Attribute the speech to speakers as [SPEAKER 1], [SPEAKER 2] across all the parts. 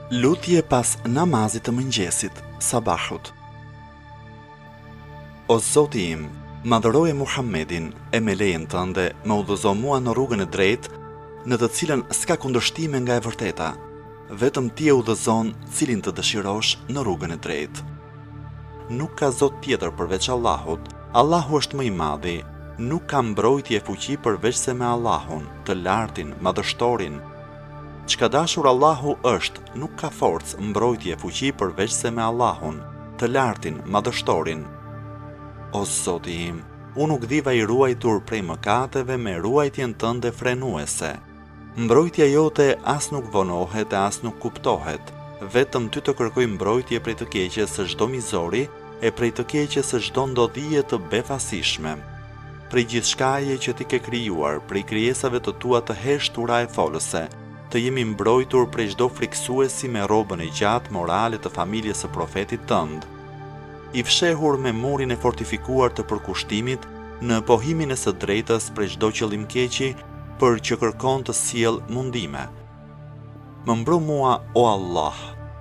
[SPEAKER 1] Lutje pas namazit të mëngjesit, sabahut. O Zoti im, madhëroje Muhammedin e me lejen tënde më udhëzo mua në rrugën e drejtë, në të cilën s'ka kundërshtime nga e vërteta, vetëm ti e udhëzon cilin të dëshirosh në rrugën e drejtë. Nuk ka Zot tjetër përveç Allahut, Allahu është më i madhi, nuk ka mbrojtje e fuqi përveç se me Allahun, të lartin, madhështorin. Çka dashur Allahu është, nuk ka forcë, mbrojtje e fuqi përveç se me Allahun, të lartin, madhështorin. O Zoti im, unë nuk dhiva i ruajtur prej mëkateve me ruajtjen tënde frenuese. Mbrojtja jote as nuk vonohet e as nuk kuptohet, vetëm ty të kërkoj mbrojtje prej të keqes së çdo mizori e prej të keqes së çdo ndodhie të befasishme. Prej gjithçkaje që ti ke krijuar, prej krijesave të tua të heshtura e folëse, të jemi mbrojtur prej çdo friksuesi me rrobën e gjatë morale të familjes së profetit tënd. I fshehur me murin e fortifikuar të përkushtimit në pohimin e së drejtës prej çdo qëllim keqi, për që kërkon të sjell mundime. Më mbro mua, o Allah,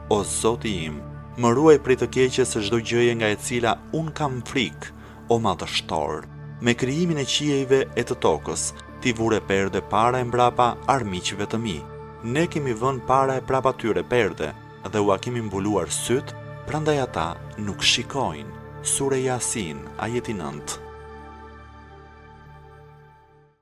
[SPEAKER 1] o Zoti im, më ruaj prej të keqes së çdo gjëje nga e cila un kam frikë, o madhështor. Me krijimin e qiejve e të tokës, ti vure perde para e mbrapa armiqve të mi. Ne kemi vënë para e prapa tyre perde dhe ua kemi mbuluar syt, prandaj ata nuk shikojnë. Sure Yasin, ajeti 9.